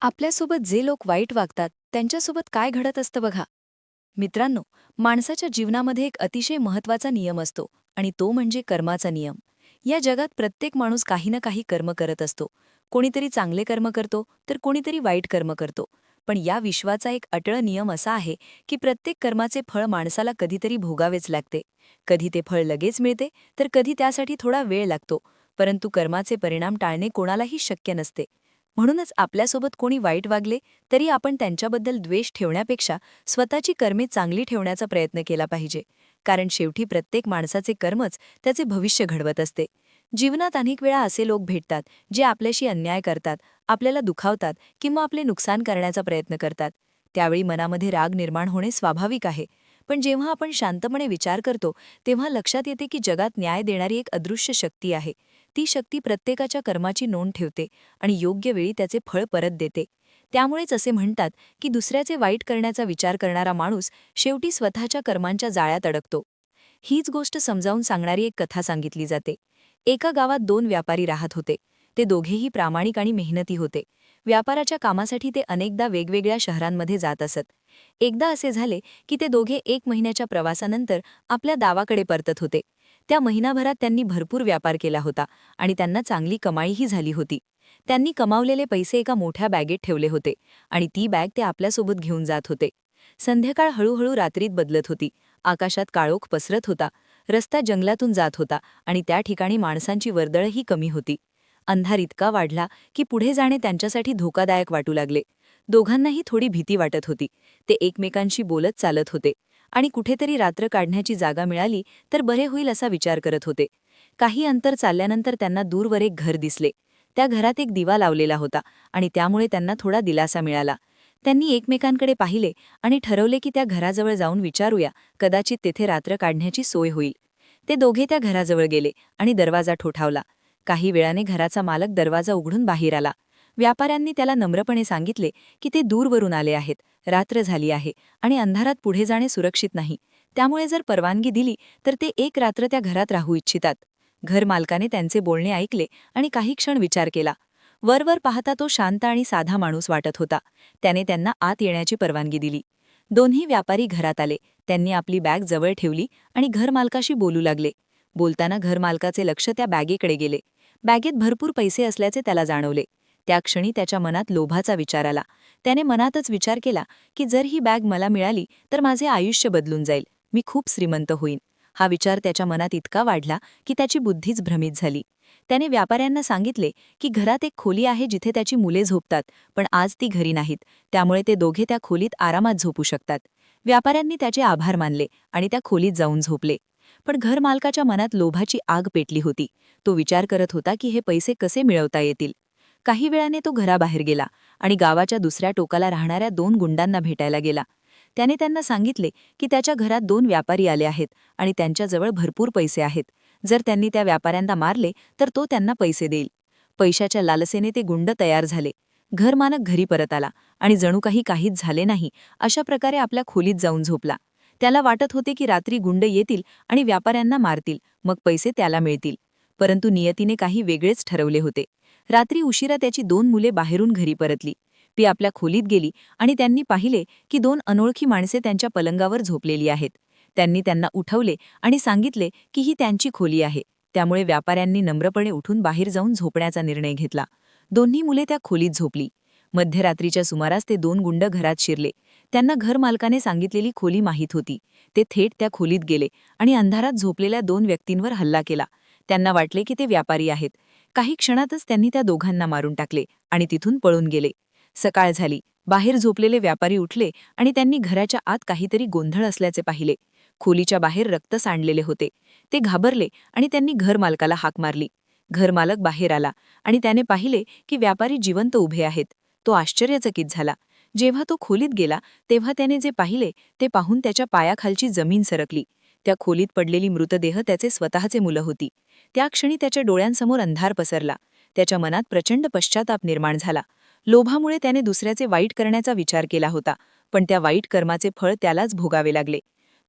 आपल्यासोबत जे लोक वाईट वागतात त्यांच्यासोबत काय घडत असतं बघा. मित्रांनो, माणसाच्या जीवनामध्ये एक अतिशय महत्त्वाचा नियम असतो आणि तो म्हणजे कर्माचा नियम. या जगात प्रत्येक माणूस काही ना काही कर्म करत असतो. कोणीतरी चांगले कर्म करतो तर कोणीतरी वाईट कर्म करतो. पण या विश्वाचा एक अटळ नियम असा आहे की प्रत्येक कर्माचे फळ माणसाला कधीतरी भोगावेच लागते. कधी ते फळ लगेच मिळते तर कधी त्यासाठी थोडा वेळ लागतो. परंतु कर्माचे परिणाम टाळणे कोणालाही शक्य नसते. म्हणूनच आपल्यासोबत कोणी वाईट वागले तरी आपण त्यांच्याबद्दल द्वेष ठेवण्यापेक्षा स्वतःची कर्मे चांगली ठेवण्याचा प्रयत्न केला पाहिजे. कारण शेवटी प्रत्येक माणसाचे कर्मच त्याचे भविष्य घडवत असते. जीवनात अनेक वेळा असे लोक भेटतात जे आपल्याशी अन्याय करतात, आपल्याला दुखावतात किंवा आपले नुकसान करण्याचा प्रयत्न करतात. त्यावेळी मनामध्ये राग निर्माण होणे स्वाभाविक आहे. पण जेव्हा आपण शांतपणे विचार करतो तेव्हा लक्षात येते की जगात न्याय देणारी एक अदृश्य शक्ती आहे. ती शक्ती प्रत्येकाच्या कर्माची नोंद ठेवते आणि योग्य वेळी त्याचे फळ परत देते. त्यामुळेच असे म्हणतात की दुसऱ्याचे वाईट करण्याचा विचार करणारा माणूस शेवटी स्वतःच्या कर्मांच्या जाळ्यात अडकतो. हीच गोष्ट समजावून सांगणारी एक कथा सांगितली जाते. एका गावात दोन व्यापारी राहत होते. ते दोघेही प्रामाणिक आणि मेहनती होते. व्यापाराच्या कामासाठी ते अनेकदा वेगवेगळ्या शहरांमध्ये जात असत. एकदा असे झाले की ते दोघे 1 महिन्याच्या प्रवासानंतर आपल्या गावाकडे परतत होते. त्या महिनाभरात त्यांनी भरपूर व्यापार केला होता आणि त्यांना चांगली कमाईही झाली होती. त्यांनी कमावलेले पैसे एका मोठ्या बॅगेत ठेवले होते आणि ती बॅग ते आपल्यासोबत घेऊन जात होते. संध्याकाळ हळूहळू रात्रीत बदलत होती. आकाशात काळोख पसरत होता. रस्ता जंगलातून जात होता आणि त्या ठिकाणी माणसांची वर्दळही कमी होती. अंधार इतका वाढला की पुढे जाणे त्यांच्यासाठी धोकादायक वाटू लागले. दोघांनाही थोडी भीती वाटत होती. ते एकमेकांशी बोलत चालत होते आणि कुठेतरी रात्र काढण्याची जागा मिळाली तर बरे होईल असा विचार करत होते. काही अंतर चालल्यानंतर त्यांना दूरवर एक घर दिसले. त्या घरात एक दिवा लावलेला होता आणि त्यामुळे त्यांना थोडा दिलासा मिळाला. त्यांनी एकमेकांकडे पाहिले आणि ठरवले की त्या घराजवळ जाऊन विचारूया, कदाचित तेथे रात्र काढण्याची सोय होईल. ते दोघे त्या घराजवळ गेले आणि दरवाजा ठोठावला. काही वेळाने घराचा मालक दरवाजा उघडून बाहेर आला. व्यापाऱ्यांनी त्याला नम्रपणे सांगितले की ते दूरवरून आले आहेत, रात्र झाली आहे आणि अंधारात पुढे जाणे सुरक्षित नाही. त्यामुळे जर परवानगी दिली तर ते एक रात्र त्या घरात राहू इच्छितात. घरमालकाने त्यांचे बोलणे ऐकले आणि काही क्षण विचार केला. वरवर पाहता तो शांत आणि साधा माणूस वाटत होता. त्याने त्यांना आत येण्याची परवानगी दिली. दोन्ही व्यापारी घरात आले. त्यांनी आपली बॅग जवळ ठेवली आणि घरमालकाशी बोलू लागले. बोलताना घरमालकाचे लक्ष त्या बॅगेकडे गेले. बॅगेत भरपूर पैसे असल्याचे त्याला जाणवले. त्या क्षणी त्याच्या मनात लोभाचा विचार आला. त्याने मनातच विचार केला की जर ही बॅग मला मिळाली तर माझे आयुष्य बदलून जाईल, मी खूप श्रीमंत होईन. हा विचार त्याच्या मनात इतका वाढला की त्याची बुद्धीच भ्रमित झाली. त्याने व्यापाऱ्यांना सांगितले की घरात एक खोली आहे जिथे त्याची मुले झोपतात, पण आज ती घरी नाहीत. त्यामुळे ते दोघे त्या खोलीत आरामात झोपू शकतात. व्यापाऱ्यांनी त्याचे आभार मानले आणि त्या खोलीत जाऊन झोपले. पण घरमालकाच्या मनात लोभाची आग पेटली होती. तो विचार करत होता की हे पैसे कसे मिळवता येतील. काही वेळाने तो घराबाहेर गेला आणि गावाच्या दुसऱ्या टोकाला राहणाऱ्या 2 गुंडांना भेटायला गेला. त्याने त्यांना सांगितले की त्याच्या घरात 2 व्यापारी आले आहेत आणि त्यांच्याजवळ भरपूर पैसे आहेत. जर त्यांनी त्या व्यापाऱ्यांना मारले तर तो त्यांना पैसे देईल. पैशाच्या लालसेने ते गुंड तयार झाले. घरमालक घरी परत आला आणि जणू काहीच झाले नाही अशा प्रकारे आपल्या खोलीत जाऊन झोपला. त्याला वाटत होते की रात्री गुंड येतील आणि व्यापाऱ्यांना मारतील, मग पैसे त्याला मिळतील. परंतु नियतीने काही वेगळेच ठरवले होते. रात्री उशिरा त्याची 2 मुले बाहेरून घरी परतली. ती आपल्या खोलीत गेली आणि त्यांनी पाहिले की 2 अनोळखी माणसे त्यांच्या पलंगावर झोपलेली आहेत. त्यांनी त्यांना उठवले आणि सांगितले की ही त्यांची खोली आहे. त्यामुळे व्यापाऱ्यांनी नम्रपणे उठून बाहेर जाऊन झोपण्याचा निर्णय घेतला. दोन्ही मुले त्या खोलीत झोपली. मध्यरात्रीच्या सुमारास ते 2 गुंड घरात शिरले. त्यांना घरमालकाने सांगितलेली खोली माहीत होती. ते थेट त्या खोलीत गेले आणि अंधारात झोपलेल्या 2 व्यक्तींवर हल्ला केला. त्यांना वाटले की ते व्यापारी आहेत. काही क्षणातच त्यांनी त्या दोघांना मारून टाकले आणि तिथून पळून गेले. सकाळ झाली. बाहेर झोपलेले व्यापारी उठले आणि त्यांनी घराच्या आत काहीतरी गोंधळ असल्याचे पाहिले. खोलीच्या बाहेर रक्त सांडलेले होते. ते घाबरले आणि त्यांनी घरमालकाला हाक मारली. घरमालक बाहेर आला आणि त्याने पाहिले की व्यापारी जिवंत उभे आहेत. तो आश्चर्यचकित झाला. जेव्हा तो खोलीत गेला तेव्हा त्याने जे पाहिले ते पाहून त्याच्या पायाखालची जमीन सरकली. त्या खोलीत पडलेली मृतदेह त्याचे स्वतःचे मुलं होती. त्या क्षणी त्याच्या डोळ्यांसमोर अंधार पसरला. त्याच्या मनात प्रचंड पश्चाताप निर्माण झाला. लोभामुळे त्याने दुसऱ्याचे वाईट करण्याचा विचार केला होता, पण त्या वाईट कर्माचे फळ त्यालाच भोगावे लागले.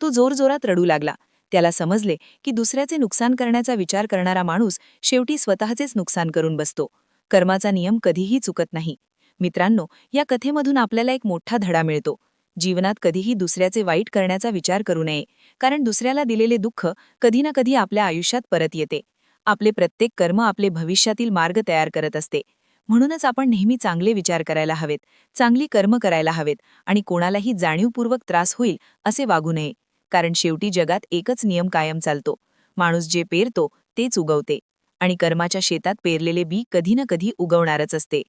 तो जोरजोरात रडू लागला. त्याला समजले की दुसऱ्याचे नुकसान करण्याचा विचार करणारा माणूस शेवटी स्वतःचेच नुकसान करून बसतो. कर्माचा नियम कधीही चुकत नाही. मित्रांनो, या कथेमधून आपल्याला एक मोठा धडा मिळतो. जीवनात कधीही दुसऱ्याचे वाईट करण्याचा विचार करू नये, कारण दुसऱ्याला दिलेले दुःख कधी ना कधी आपल्या आयुष्यात परत येते. आपले प्रत्येक कर्म आपले भविष्यातील मार्ग तयार करत असते. म्हणूनच आपण नेहमी चांगले विचार करायला हवेत, चांगली कर्म करायला हवेत आणि कोणालाही जाणीवपूर्वक त्रास होईल असे वागू नये. कारण शेवटी जगात एकच नियम कायम चालतो. माणूस जे पेरतो तेच उगवते आणि कर्माच्या शेतात पेरलेले बी कधी ना कधी उगवणारच असते.